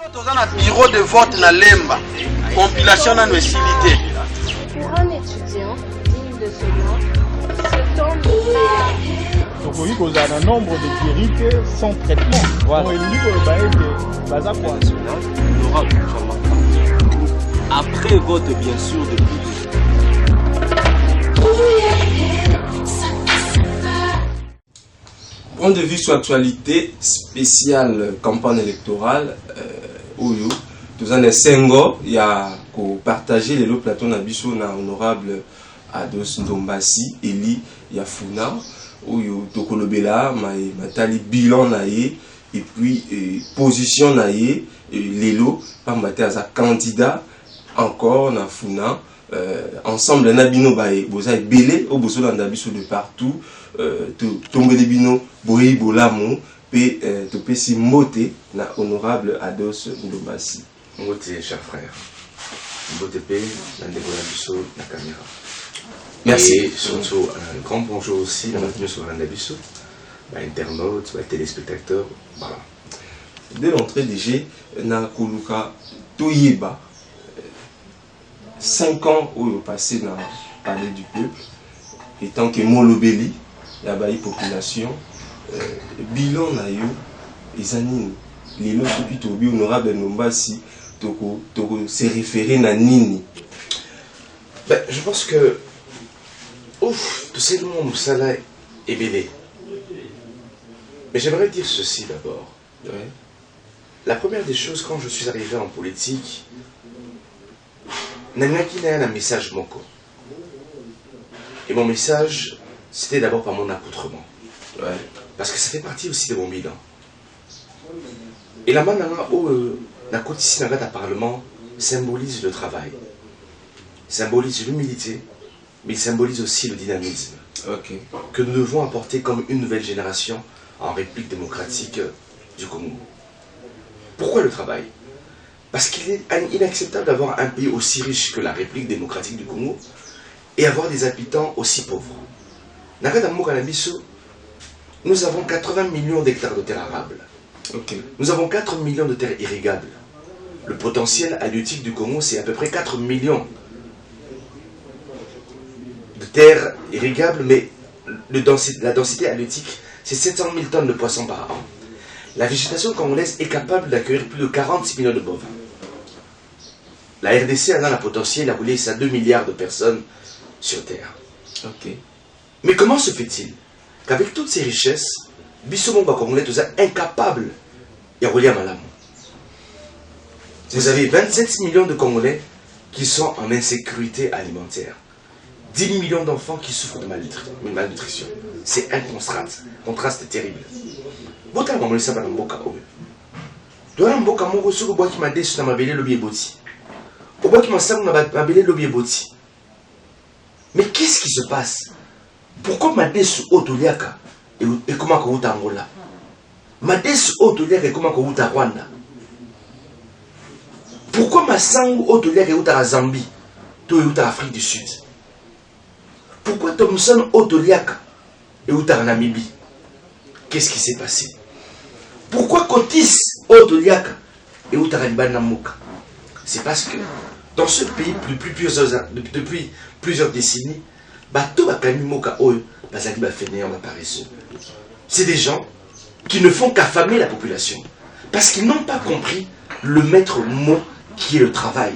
Dans un bureau de vote na Lemba, compilation na nuesilité. Pour un étudiant digne de ce nom, ce temps donc oui, vous avez un nombre de guérités sans traitement. Voilà. Après vote, bien sûr, de Point de vue sur l'actualité spéciale campagne électorale, Oyo, nous avons 5 ans, il y a partager les lots plateau na biso na honorable Ados Ndombasi, Eli Yafuna, Oyo, Tokolobela, Matali bilan naye, et puis position naye, les lots, pas maté à candidat, encore na Funa, ensemble nabino bae, boza belé, au bozo landabiso de partout, tombe les bino, boye bolamo, pe topé si moté na honorable Ados Ndombasi. Moté, cher frère. Moté pe, na ndebonabiso na caméra. Merci. Et surtout, un grand bonjour aussi, la maintenue sur Randabiso, internautes, téléspectateurs, voilà. Dès l'entrée des G, na Koluka Toyeba, 5 ans où il est passé dans le palais du peuple, et tant que Molobeli, il y a une population, bilan na yo, les années, les lots depuis Tobi, honorable Ndombasi, toko se référer na nini. Je pense que, ouf, tout ce monde, ça là, est belé. Mais j'aimerais dire ceci d'abord. Ouais. La première des choses, quand je suis arrivé en politique, Nangaki n'a un message moko. Et mon message, c'était d'abord par mon accoutrement. Ouais. Parce que ça fait partie aussi de mon bilan. Et la manana où la côte ici dans le Parlement symbolise le travail, symbolise l'humilité, mais il symbolise aussi le dynamisme que nous devons apporter comme une nouvelle génération en République démocratique du Congo. Pourquoi le travail? Parce qu'il est inacceptable d'avoir un pays aussi riche que la République démocratique du Congo et avoir des habitants aussi pauvres. Nous avons 80 millions d'hectares de terres arables. Nous avons 4 millions de terres irrigables. Le potentiel halieutique du Congo, c'est à peu près 4 millions de terres irrigables, mais la densité halieutique, c'est 700 000 tonnes de poissons par an. La végétation congolaise est capable d'accueillir plus de 46 millions de bovins. La RDC a un potentiel à rouler à 2 milliards de personnes sur Terre. Mais comment se fait-il qu'avec toutes ces richesses, Bissomomba Congolais est incapable de rouler à Malamou? Vous avez 27 millions de Congolais qui sont en insécurité alimentaire. 10 millions d'enfants qui souffrent de malnutrition. C'est un contraste terrible. Bota maman ça va mboka oyo. Doa mboka moko soko boki madesu na mabele lobi eboti. Oboki masango na mabele lobi eboti. Mais qu'est-ce qui se passe? Pourquoi madesu otoliaka et comment ko uta Angola? Madesu otoliaka et comment ko uta Rwanda? Pourquoi masango otoliaka et uta Zambie? To uta Afrique du Sud? Pourquoi Thomson otoliaka et uta Namibie? Qu'est-ce qui s'est passé? Pourquoi Cotis otoliaka et uta Namuka? C'est parce que dans ce pays depuis plusieurs décennies, c'est des gens qui ne font qu'affamer la population parce qu'ils n'ont pas compris le maître mot qui est le travail.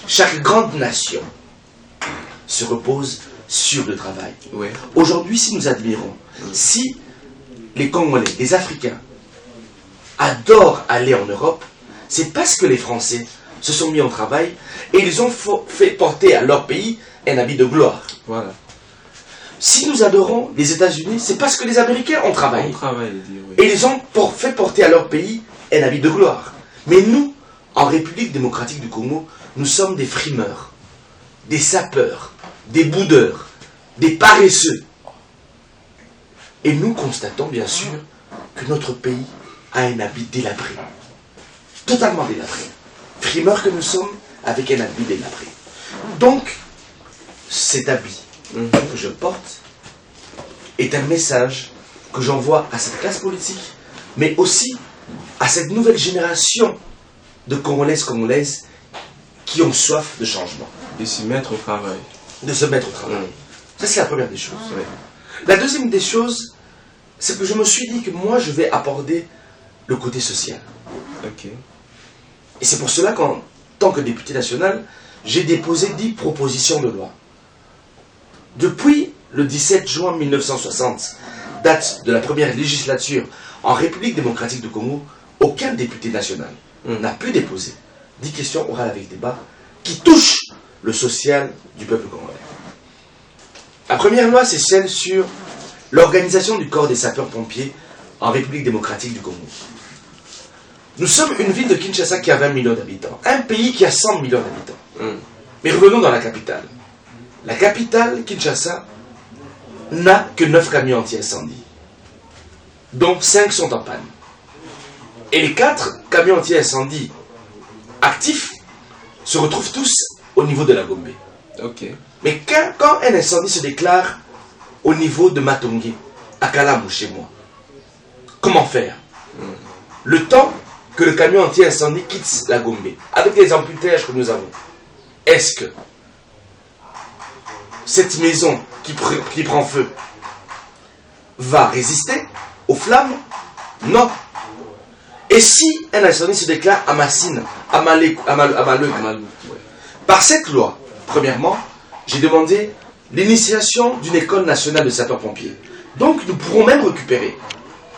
Chaque grande nation se repose sur le travail. Aujourd'hui, si nous admirons, si les Congolais, les Africains adorent aller en Europe, c'est parce que les Français se sont mis en travail et ils ont fait porter à leur pays un habit de gloire. Si nous adorons les États-Unis, c'est parce que les Américains ont travaillé. Et ils ont fait porter à leur pays un habit de gloire. Mais nous, en République démocratique du Congo, nous sommes des frimeurs, des sapeurs, des boudeurs, des paresseux. Et nous constatons bien sûr que notre pays a un habit délabré. Totalement délabré. Frimeurs que nous sommes avec un habit délabré. Donc, cet habit que je porte est un message que j'envoie à cette classe politique, mais aussi à cette nouvelle génération de Congolaises qui ont soif de changement. De s'y mettre au travail. De se mettre au travail. Ça, c'est la première des choses. La deuxième des choses, c'est que je me suis dit que moi, je vais aborder le côté social. Ok. Et c'est pour cela qu'en tant que député national, j'ai déposé 10 propositions de loi. Depuis le 17 juin 1960, date de la première législature en République démocratique du Congo, aucun député national n'a pu déposer 10 questions orales avec débat qui touchent le social du peuple congolais. La première loi, c'est celle sur l'organisation du corps des sapeurs-pompiers en République démocratique du Congo. Nous sommes une ville de Kinshasa qui a 20 millions d'habitants, un pays qui a 100 millions d'habitants. Mais revenons dans la capitale. La capitale, Kinshasa, n'a que 9 camions anti-incendie, dont 5 sont en panne. Et les 4 camions anti-incendie actifs se retrouvent tous au niveau de la Gombe. Ok. Mais quand un incendie se déclare au niveau de Matongé, à Kalamou, chez moi, comment faire? Le temps que le camion anti-incendie quitte la Gombe, avec les embouteillages que nous avons, est-ce que cette maison qui prend feu va résister aux flammes? Non. Et si un incendie se déclare à Massine, à Malek, par cette loi, premièrement, j'ai demandé l'initiation d'une école nationale de sapeurs-pompiers. Donc nous pourrons même récupérer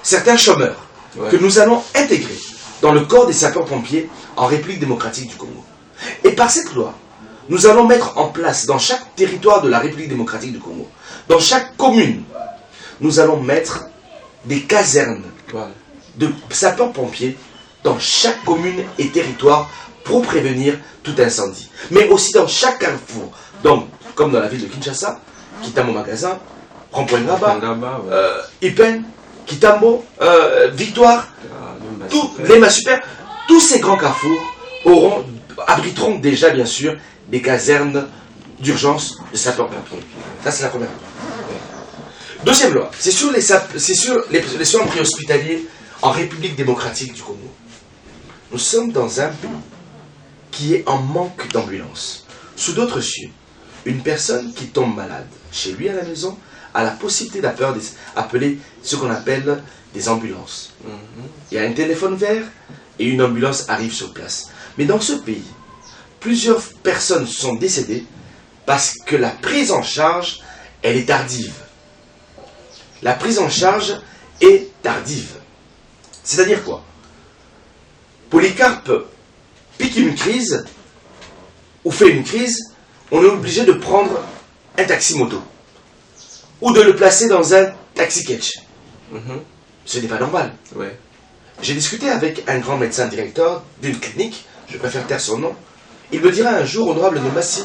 certains chômeurs que nous allons intégrer dans le corps des sapeurs-pompiers en République démocratique du Congo. Et par cette loi, nous allons mettre en place dans chaque territoire de la République démocratique du Congo, dans chaque commune, nous allons mettre des casernes de sapeurs-pompiers dans chaque commune et territoire pour prévenir tout incendie. Mais aussi dans chaque carrefour, donc, comme dans la ville de Kinshasa, Kitamo Magasin, Rond-Point Ngaba, Ipen, Kitambo, Victoire, Lema Super, tous ces grands carrefours abriteront déjà, bien sûr, des casernes d'urgence de sapeurs-pompiers. Ça, c'est la première loi. Deuxième loi, c'est sur les soins préhospitaliers en République démocratique du Congo. Nous sommes dans un pays qui est en manque d'ambulances. Sous d'autres cieux, une personne qui tombe malade chez lui à la maison a la possibilité d'appeler ce qu'on appelle des ambulances. Il y a un téléphone vert et une ambulance arrive sur place. Mais dans ce pays, plusieurs personnes sont décédées parce que la prise en charge, elle est tardive. La prise en charge est tardive. C'est-à-dire quoi? Polycarpe pique une crise ou fait une crise, on est obligé de prendre un taxi moto ou de le placer dans un taxi catch. Ce n'est pas normal. J'ai discuté avec un grand médecin directeur d'une clinique, je préfère taire son nom. Il me dira un jour, honorable Nomassi,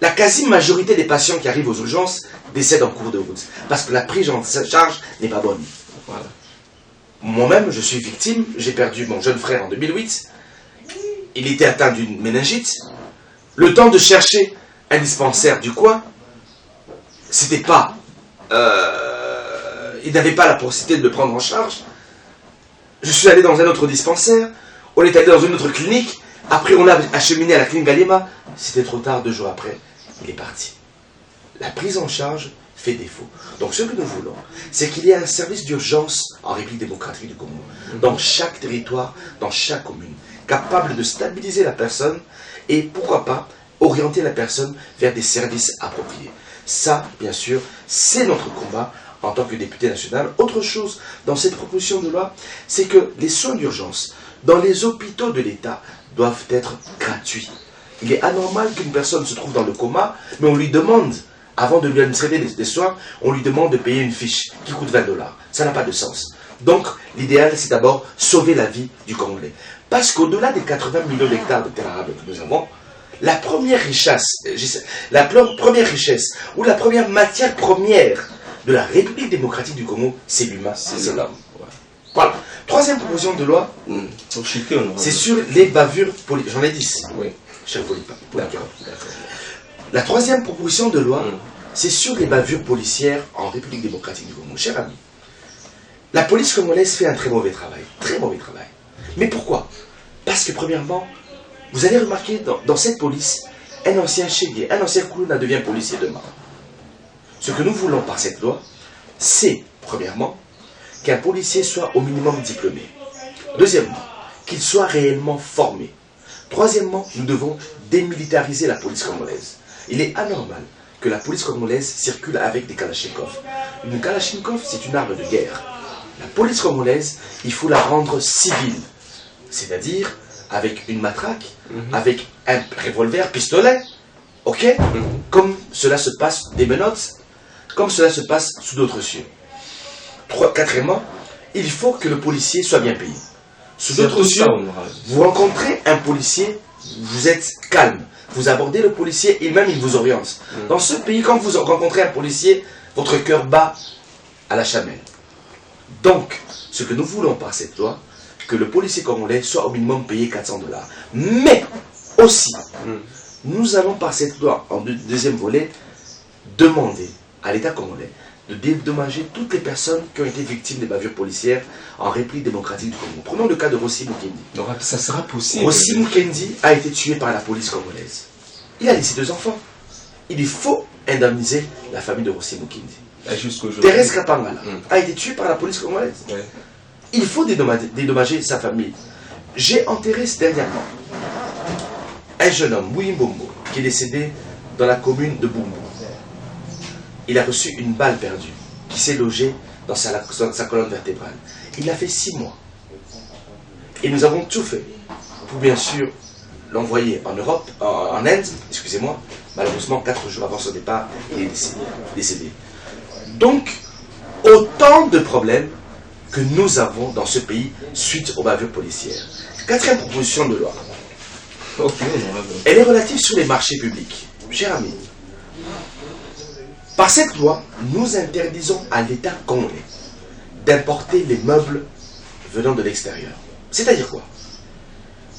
la quasi-majorité des patients qui arrivent aux urgences décèdent en cours de route parce que la prise en charge n'est pas bonne. Moi-même, je suis victime, j'ai perdu mon jeune frère en 2008. Il était atteint d'une méningite. Le temps de chercher un dispensaire du coin, c'était pas... il n'avait pas la possibilité de le prendre en charge. Je suis allé dans un autre dispensaire, on est allé dans une autre clinique, après on l'a acheminé à la clinique Galema, c'était trop tard, 2 jours après, il est parti. La prise en charge fait défaut. Donc ce que nous voulons, c'est qu'il y ait un service d'urgence en République démocratique du Congo, dans chaque territoire, dans chaque commune, capable de stabiliser la personne et pourquoi pas orienter la personne vers des services appropriés. Ça, bien sûr, c'est notre combat en tant que député national. Autre chose dans cette proposition de loi, c'est que les soins d'urgence dans les hôpitaux de l'État doivent être gratuits. Il est anormal qu'une personne se trouve dans le coma, mais on lui demande, avant de lui administrer des soins, on lui demande de payer une fiche qui coûte 20 $. Ça n'a pas de sens. Donc, l'idéal, c'est d'abord sauver la vie du Congolais. Parce qu'au-delà des 80 millions d'hectares de terres arables que nous avons, la première richesse ou la première matière première de la République démocratique du Congo, c'est l'humain, c'est l'homme. Voilà. Troisième proposition de loi, c'est sur les bavures politiques. J'en ai 10. Oui. Cher Polypa. D'accord. La troisième proposition de loi, c'est sur les bavures policières en République démocratique du Congo. Cher ami, la police congolaise fait un très mauvais travail. Très mauvais travail. Mais pourquoi? Parce que premièrement, vous allez remarquer dans cette police, un ancien chégué, un ancien Koulouna devient policier demain. Ce que nous voulons par cette loi, c'est, premièrement, qu'un policier soit au minimum diplômé. Deuxièmement, qu'il soit réellement formé. Troisièmement, nous devons démilitariser la police congolaise. Il est anormal que la police congolaise circule avec des kalachnikovs. Une kalachnikov, c'est une arme de guerre. La police congolaise, il faut la rendre civile. C'est-à-dire avec une matraque, avec un revolver, pistolet, ok, comme cela se passe des menottes, comme cela se passe sous d'autres cieux. Quatrièmement, il faut que le policier soit bien payé. Sous d'autres cieux, vous rencontrez un policier, vous êtes calme, vous abordez le policier, il-même il vous oriente. Dans ce pays, quand vous rencontrez un policier, votre cœur bat à la chamelle. Donc, ce que nous voulons par cette loi, que le policier congolais soit au minimum payé 400 $. Mais aussi, nous allons par cette loi, en deuxième volet, demander à l'État congolais de dédommager toutes les personnes qui ont été victimes des bavures policières en République démocratique du Congo. Prenons le cas de Rossi Mukendi. Donc ça sera possible. Rossi Mukendi a été tué par la police congolaise. Il a laissé 2 enfants. Il faut indemniser la famille de Rossi Mukendi. Thérèse Kapangala a été tuée par la police congolaise. Ouais. Il faut dédommager sa famille. J'ai enterré dernièrement un jeune homme, Mouimbombo, qui est décédé dans la commune de Bumbu. Il a reçu une balle perdue qui s'est logée dans sa colonne vertébrale. Il a fait 6 mois. Et nous avons tout fait pour bien sûr l'envoyer en Europe, en Inde, excusez-moi. Malheureusement, 4 jours avant son départ, il est décédé. Donc, autant de problèmes que nous avons dans ce pays suite aux bavures policières. 4e proposition de loi. Elle est relative sur les marchés publics. Cher ami, par cette loi, nous interdisons à l'État congolais d'importer les meubles venant de l'extérieur. C'est-à-dire quoi?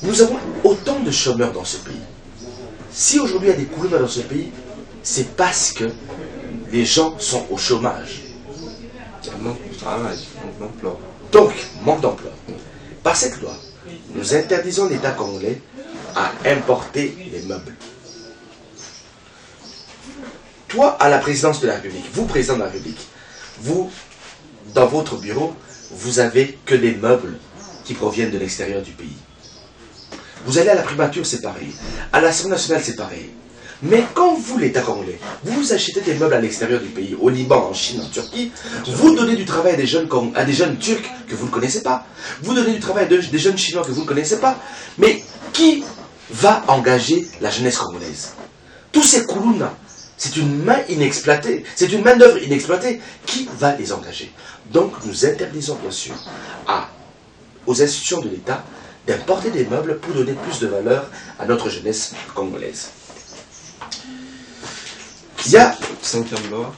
Nous avons autant de chômeurs dans ce pays. Si aujourd'hui il y a des Koulouna dans ce pays, c'est parce que les gens sont au chômage. Manque de travail, manque d'emploi. Donc, manque d'emploi. Par cette loi, nous interdisons l'État congolais à importer les meubles. Toi, à la présidence de la République, vous, président de la République, vous, dans votre bureau, vous avez que des meubles qui proviennent de l'extérieur du pays. Vous allez à la primature, c'est pareil. À l'Assemblée nationale, c'est pareil. Mais quand vous, l'État congolais, vous achetez des meubles à l'extérieur du pays, au Liban, en Chine, en Turquie, vous donnez du travail à des jeunes Turcs que vous ne connaissez pas. Vous donnez du travail à des jeunes Chinois que vous ne connaissez pas. Mais qui va engager la jeunesse congolaise? Tous ces Koulouna, c'est une main inexploitée, c'est une main-d'œuvre inexploitée. Qui va les engager? Donc nous interdisons bien sûr aux institutions de l'État d'importer des meubles pour donner plus de valeur à notre jeunesse congolaise. Il y a 5e loi.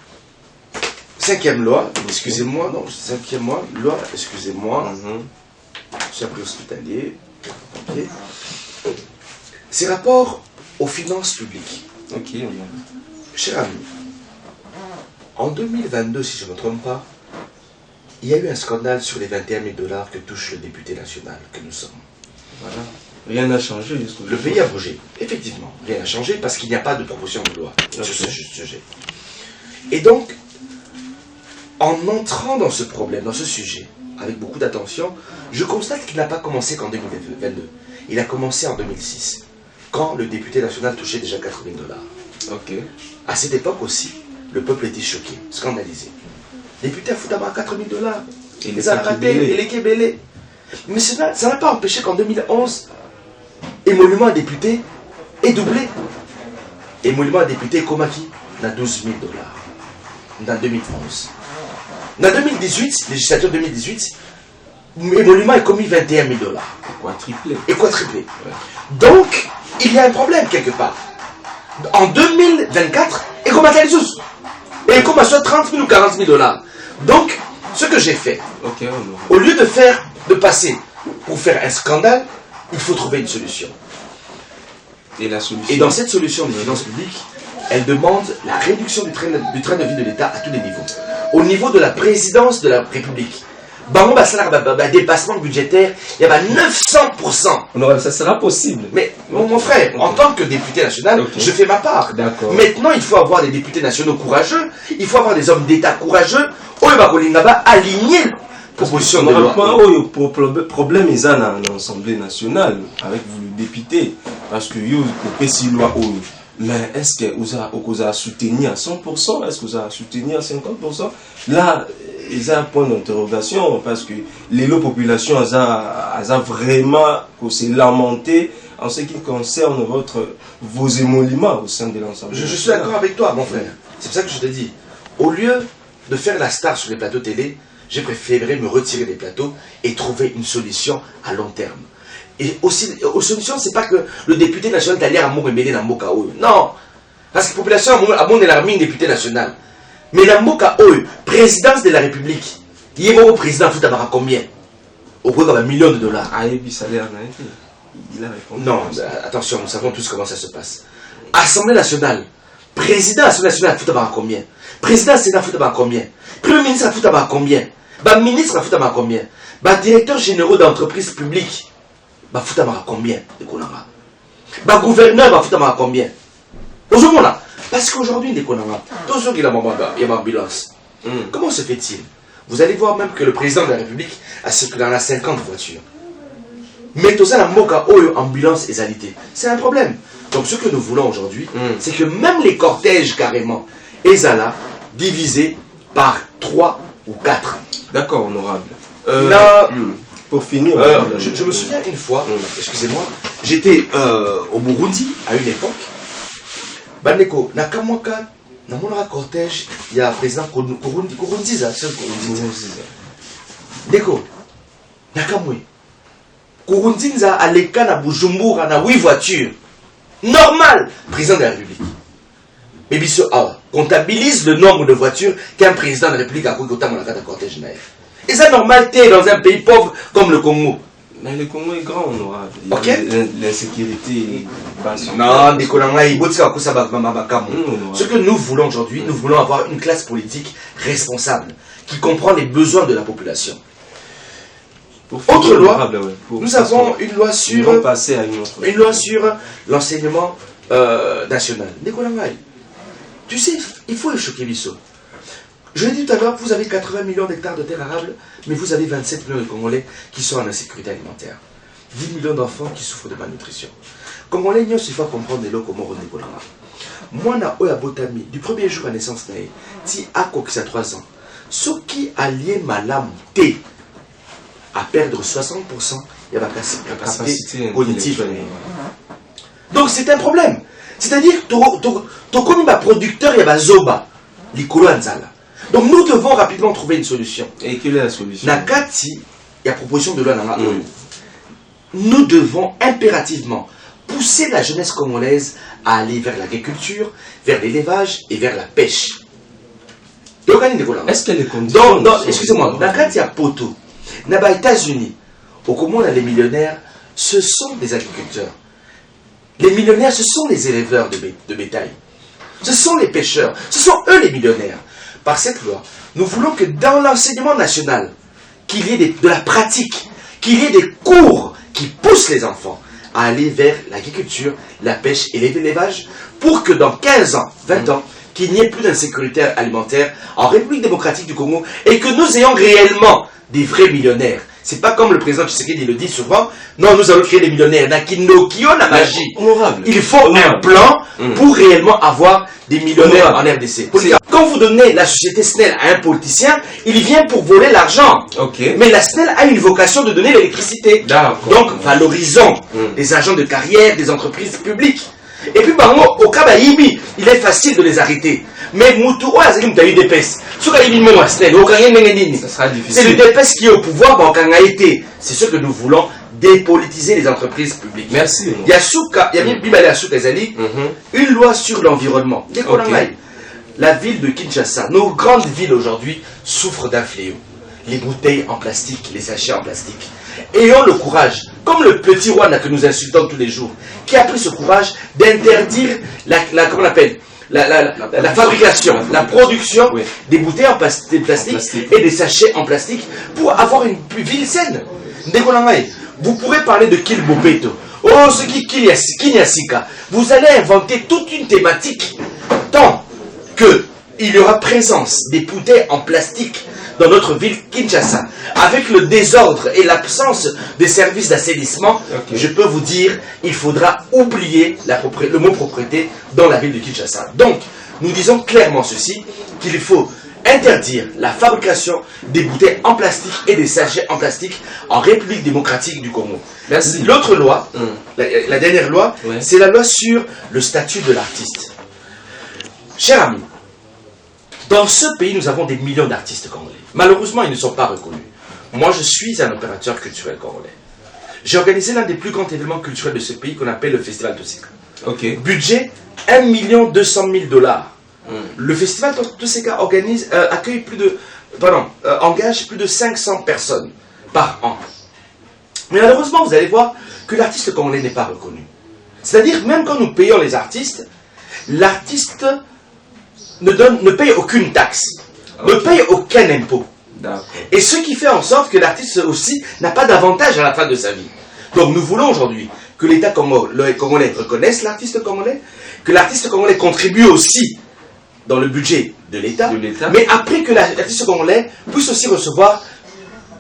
5e loi, excusez-moi, non, 5e loi, excusez-moi. C'est un prix hospitalier. Okay. C'est rapport aux finances publiques. Ok. Cher ami, en 2022, si je ne me trompe pas, il y a eu un scandale sur les 21 000 $ que touche le député national que nous sommes. Voilà. Rien n'a changé. Le pays a bougé. Effectivement, rien n'a changé parce qu'il n'y a pas de proposition de loi sur ce sujet. Et donc, en entrant dans ce problème, dans ce sujet, avec beaucoup d'attention, je constate qu'il n'a pas commencé qu'en 2022. Il a commencé en 2006, quand le député national touchait déjà 4 000 $. Ok. À cette époque aussi, le peuple était choqué, scandalisé. Député à Foutama, 4 000 $. Et les Aratés et les Kébélés. Mais ça n'a pas empêché qu'en 2011, émolument à député est doublé. Émolument à député Komaki n'a 12 000 $. Dans 2011. Dans 2018, législature 2018, émolument est commis 21 000 $. Et quadruplé. Ouais. Donc, il y a un problème quelque part. En 2024, et comme à Kalizous. Et comme à soit 30 000 ou 40 000 $. Donc, ce que j'ai fait, au lieu de passer pour faire un scandale, il faut trouver une solution. Et dans cette solution des finances publiques, elle demande la réduction du train de vie de l'État à tous les niveaux. Au niveau de la présidence de la République, Bango dépassement budgétaire, il y a 900%. Honorable, ça sera possible. Mais mon frère, en tant que député national, je fais ma part. D'accord. Maintenant, il faut avoir des députés nationaux courageux, il faut avoir des hommes d'État courageux, aligner la proposition de loi. Le problème est dans l'Assemblée nationale, avec vous le député, parce que vous avez une loi. Mais est-ce que vous avez soutenu à 100%? Est-ce que vous avez soutenu à 50%? Là, il y a un point d'interrogation, parce que les populations ont vraiment s'est lamenté en ce qui concerne vos émoluments au sein de l'Assemblée nationale. Je suis d'accord avec toi, mon frère. C'est pour ça que je te dis, au lieu de faire la star sur les plateaux télé, j'ai préféré me retirer des plateaux et trouver une solution à long terme. Et aussi, la solution, c'est pas que le député national d'aller à Mouremélé dans Mboka Oyo. Non! Parce que la population a mon l'armée député national. Mais dans Mboka Oyo, présidence de la République, il y a un président qui a combien? Au bout d'un million de dollars. Ah, et puis ça l'air il a répondu. Non, attention, nous savons tous comment ça se passe. Assemblée nationale, président de l'Assemblée nationale, il faut avoir combien? Président du Sénat, il faut avoir combien? Premier ministre, il faut avoir combien? Ministre, il faut avoir combien? Directeur général d'entreprise publique, il faut avoir combien? Gouverneur, il faut avoir combien? Parce qu'aujourd'hui, il y a une ambulance. Comment se fait-il? Vous allez voir même que le président de la République a circulé dans 50 voitures. Mais tout ça, la moka oyo ambulance et alité. C'est un problème. Donc ce que nous voulons aujourd'hui, c'est que même les cortèges carrément, Ezala, divisés par 3 ou 4. D'accord, honorable. Là, pour finir, je me souviens une fois, excusez-moi, j'étais au Burundi à une époque. Bandeko, Nakamwaka, dans mon cortège, il y a le président Kurunziza, seul Kurunziza. Deko, Nakamwe. Kurunziza a l'écart à Bujumbura, à 8 voitures. Normal, président de la République. Mais Bisso comptabilise le nombre de voitures qu'un président de la République a pris autant dans la carte de cortège naïf. Et ça, normalité dans un pays pauvre comme le Congo. Mais le Congo est grand, honorable. Ok. L'insécurité est basse. Non, ce que nous voulons aujourd'hui, nous voulons avoir une classe politique responsable qui comprend les besoins de la population. Autre loi, nous avons une loi sur l'enseignement national. Tu sais, il faut choquer Bisso. Je l'ai dit tout à l'heure, vous avez 80 millions d'hectares de terres arables, mais vous avez 27 millions de Congolais qui sont en insécurité alimentaire. 10 millions d'enfants qui souffrent de malnutrition. Congolais, il faut comprendre les lots comme on est. Moi, na oya botami, du premier jour à naissance, ti a qui a 3 ans, ce qui a lié malam té à perdre 60%, il y a la capacité cognitive. Donc c'est un problème. C'est-à-dire que tu as producteur, il y a zoba, l'ikolo anzala. Donc nous devons rapidement trouver une solution. Et quelle est la solution? Nakati, il y a proposition de loi dans la Nous devons impérativement pousser la jeunesse congolaise à aller vers l'agriculture, vers l'élevage et vers la pêche. Est-ce qu'elle est conditionne? Excusez-moi, Nakati a poto. Aux États-Unis, au Congo, les millionnaires, ce sont des agriculteurs. Les millionnaires, ce sont les éleveurs de bétail. Ce sont les pêcheurs. Ce sont eux les millionnaires. Par cette loi, nous voulons que dans l'enseignement national, qu'il y ait de la pratique, qu'il y ait des cours qui poussent les enfants à aller vers l'agriculture, la pêche et l'élevage, pour que dans 15 ans, 20 ans, qu'il n'y ait plus d'insécurité alimentaire en République démocratique du Congo et que nous ayons réellement des vrais millionnaires. C'est pas comme le président Tshisekedi le dit souvent, non, nous allons créer des millionnaires. La magie. Il faut un plan pour réellement avoir des millionnaires en RDC. Quand vous donnez la société SNEL à un politicien, il vient pour voler l'argent. Mais la SNEL a une vocation de donner l'électricité. Donc, valorisons les agents de carrière, des entreprises publiques. Et puis, au cas d'Aïbi, il est facile de les arrêter. Mais Moutou, c'est le DPS. C'est le DPS qui est au pouvoir, c'est ce que nous voulons, dépolitiser les entreprises publiques. Merci. Il y a une loi sur l'environnement. La ville de Kinshasa, nos grandes villes aujourd'hui souffrent d'un fléau. Les bouteilles en plastique, les sachets en plastique. Ayons le courage, comme le petit Rwanda que nous insultons tous les jours, qui a pris ce courage d'interdire comment on appelle la fabrication, la production Oui. des bouteilles en plastique et des sachets en plastique pour avoir une ville saine. Vous pourrez parler de Kilbopeto. Oh, ce qui Kinyasika. Vous allez inventer toute une thématique tant que il y aura présence des bouteilles en plastique dans notre ville Kinshasa, avec le désordre et l'absence des services d'assainissement. Je peux vous dire, il faudra oublier le mot propriété dans la ville de Kinshasa. Donc, nous disons clairement ceci, qu'il faut interdire la fabrication des bouteilles en plastique et des sachets en plastique en République démocratique du Congo. Merci. L'autre loi, la dernière loi, Ouais. c'est la loi sur le statut de l'artiste. Chers amis, dans ce pays, nous avons des millions d'artistes congolais. Malheureusement, ils ne sont pas reconnus. Moi, je suis un opérateur culturel congolais. J'ai organisé l'un des plus grands événements culturels de ce pays qu'on appelle le Festival Toseka. Ok. Budget 1 200 000 $. Le Festival Toseka engage plus de 500 personnes par an. Mais malheureusement, vous allez voir que l'artiste congolais n'est pas reconnu. C'est-à-dire, même quand nous payons les artistes, l'artiste ne paye aucune taxe, ne paye aucun impôt. D'accord. Et ce qui fait en sorte que l'artiste aussi n'a pas d'avantage à la fin de sa vie. Donc nous voulons aujourd'hui que l'État congolais reconnaisse l'artiste congolais, que l'artiste congolais contribue aussi dans le budget de l'État, mais après que l'artiste congolais puisse aussi recevoir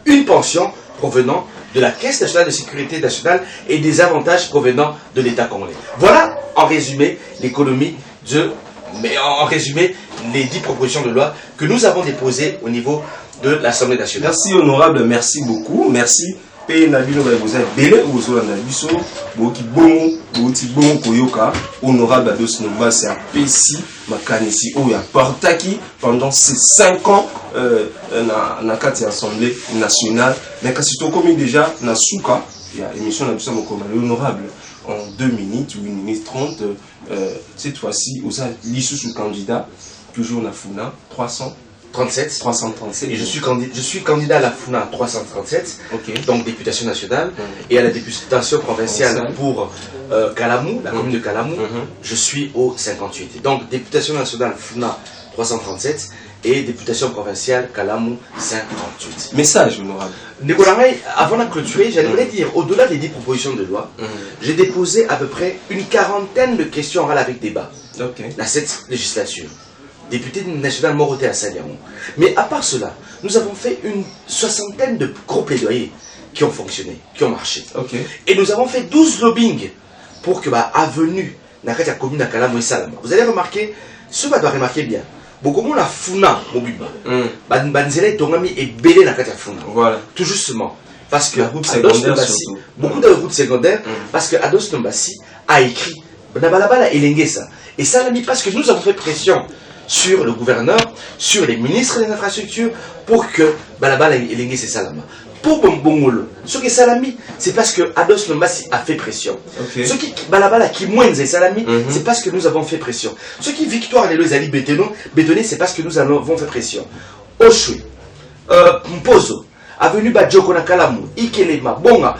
une pension provenant de la Caisse nationale de sécurité nationale et des avantages provenant de l'État congolais. Voilà en résumé l'économie mais en résumé les 10 propositions de loi que nous avons déposées au niveau de l'Assemblée nationale. Merci honorable, merci beaucoup, merci. Pe na bino ba vous avez belé ou zo na biso boki bongo koyoka honorable Ados Nomba c'est un PC makanisi o ya partaki pendant ces 5 ans na kati assemblée nationale mais kasi to komi déjà na suka ya émission na biso mokoma honorable en 2 minutes ou 1 minute 30 cette fois-ci aux lisusu candidat toujours na Funa 337. Et je suis candidat à la FUNA 337, okay. Donc députation nationale, et à la députation provinciale pour Kalamou, la commune de Kalamou, je suis au 58. Donc députation nationale FUNA 337 et députation provinciale Kalamou 58. Message honorable. Nicolas, avant de clôturer, j'aimerais dire, au-delà des 10 propositions de loi, j'ai déposé à peu près une 40aine de questions orales avec débat dans cette législature. Député national Moroté à Sanyamou. Mais à part cela, nous avons fait une 60aine de gros plaidoyers qui ont fonctionné, qui ont marché. Et nous avons fait 12 lobbying pour que avenue Nakata commune à Kalamou et Salama. Vous allez remarquer, ce va doit remarquer bien. Beaucoup de la Funa Mobiba. Banzele Tongami est belé Nakata Funa. Voilà. Tout justement. Parce que Ados Nombassi, beaucoup de routes secondaires, parce que Ados Nombassi a écrit Banabalabala et Lengesa. Et ça l'a mis parce que nous avons fait pression sur le gouverneur, sur les ministres des infrastructures, pour que Balabala et Lengesa Salama. Pour Bombongolo, ce qui est Salami, c'est parce que Ados Nombassi a fait pression. Ce qui Balabala qui moins Salami, c'est parce que nous avons fait pression. Ce qui Victoire et Zali bétonné, c'est parce que nous avons fait pression. Oshwe, Mpozo, avenue Badjoko Nakalamu, Ikelema, Bonga,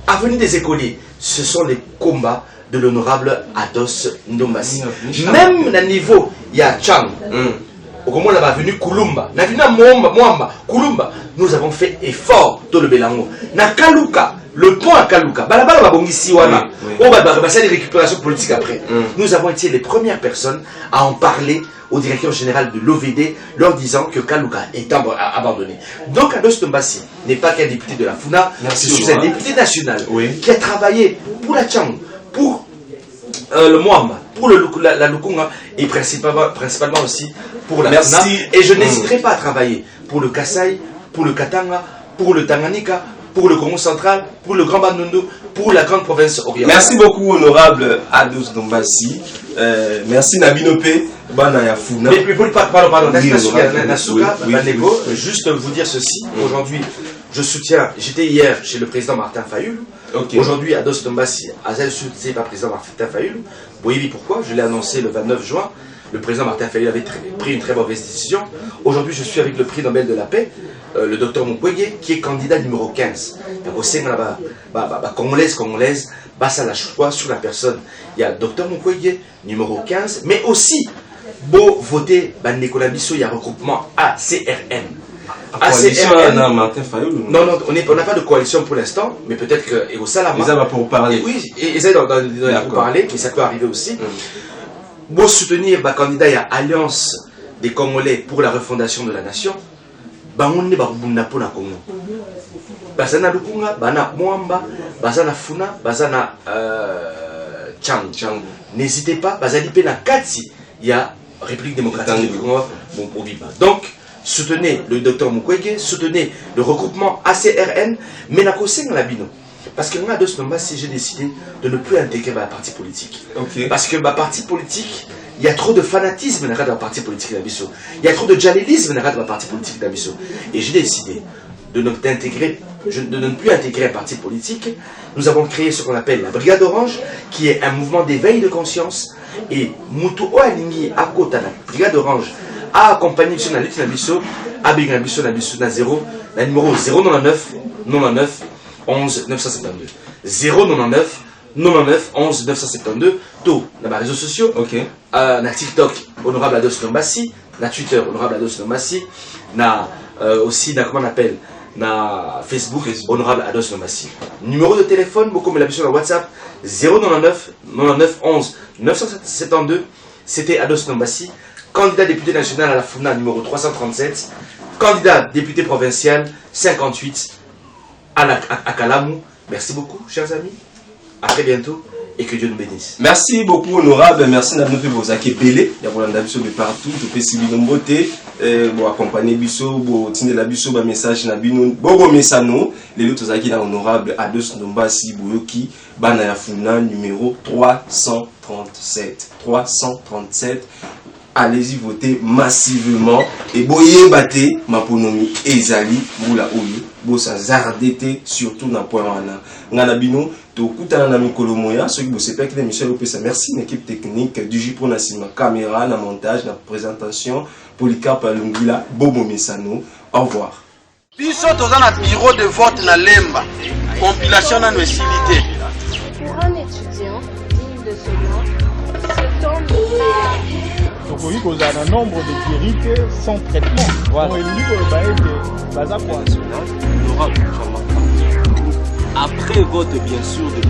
avenue des écoliers, ce sont les combats de l'honorable Ados Nombassi. Même à niveau, il y a Chang. Au moment où on a venu Kulumba, Kulumba, nous avons fait effort dans le Bélango. Na Kaluka, le pont à Kaluka, Balabala Babongisi Wana, on va passer des récupérations politiques après. Nous avons été les premières personnes à en parler au directeur général de l'OVD, leur disant que Kaluka est abandonné. Donc Ados Nombassi n'est pas qu'un député de la FUNA, je suis un député national qui a travaillé pour la Chang, pour le Mwamba, pour la Lukunga et principalement aussi pour la FUNA. Et je n'hésiterai pas à travailler pour le Kasaï, pour le Katanga, pour le Tanganyika, pour le Congo central, pour le Grand Bandundu, pour la grande province orientale. Merci beaucoup, honorable Ados Nombassi. Merci Nabinope, Banaya Funa. Mais pardon, juste vous dire ceci. Aujourd'hui, j'étais hier chez le président Martin Fayulu. Aujourd'hui, Ados Nombassi, Azel soutient par le président Martin Fayulu. Vous voyez pourquoi? Je l'ai annoncé le 29 juin. Le président Martin Fayulu avait pris une très mauvaise décision. Aujourd'hui, je suis avec le prix Nobel de la paix, le docteur Mukwege, qui est candidat numéro 15. Donc, au sein de la congolaise, basa la choix sur la personne. Il y a le docteur Mukwege, numéro 15, mais aussi Beau voter, Nicolas Bisso, il y a regroupement ACRN. Coalition, Martin Fayulu. Non, on n'a pas de coalition pour l'instant, mais peut-être que et au Salama. Ils va pour parler. Oui, et ça pour parler, mais ça peut arriver aussi. Beau soutenir le candidat, il y a Alliance des Congolais pour la refondation de la nation. On est pour la Congo. Bazana Lukunga, Bana Mwamba, Bazana Funa, Bazana Chang. N'hésitez pas, Bazali Pena Katsi, il y a République démocratique du Congo, donc, soutenez le docteur Mukwege, soutenez le regroupement ACRN, mais n'a qu'au sein de la bino. Parce que moi, si j'ai décidé de ne plus intégrer ma parti politique. Okay. Parce que ma parti politique, il y a trop de fanatisme dans la parti politique d'Abisso. Il y a trop de djalilisme dans la parti politique d'Abisso. Et j'ai décidé de ne plus intégrer un parti politique. Nous avons créé ce qu'on appelle la Brigade Orange, qui est un mouvement d'éveil de conscience. Et Moutou Oalingi, à côté de la Brigade Orange, a accompagné sur la lutte d'Abisso, à Bisso na 0, la numéro 099 99 11 972. 099 99 11 972. Tout, dans les réseaux sociaux, na TikTok, honorable Ados Lombassi, na Twitter, honorable Ados Lombassi, na aussi, comment on appelle, na Facebook, honorable Ados Lombassi. Numéro de téléphone, beaucoup me l'habitude sur WhatsApp, 099 99 11 972. C'était Ados Lombassi, candidat député national à la FUNA numéro 337, candidat député provincial 58 à Kalamou. Merci beaucoup, chers amis. À très bientôt et que Dieu nous bénisse. Merci beaucoup, honorable. Merci d'avoir fait vos acquis belés. Il y a beaucoup d'habitudes de partout. Tu peux suivre nos beautés. Pour accompagner Bisso, pour tenir la Bisso, un message na bino. Bon message nous. Les autres acquis honorable Ados Lombassi Boyoki, Banaya Funa numéro 337. 337. Allez-y voter massivement et boye baté maponomi ezali boula oyo bosa zardete surtout na point wana ngana bino to kutana na mikolo moya ceux qui bosse pas que l'émission opesa merci une équipe technique du J pour na cinéma caméra na montage na présentation Polycarpe Alungila Bobo Mesano au revoir biso toza na bureau de vote na Lemba compilation na noesilité Pour un étudiant digne de ce nom, ce temps Donc, il y a un nombre de guérités sans traitement. Voilà. Après vote, bien sûr, de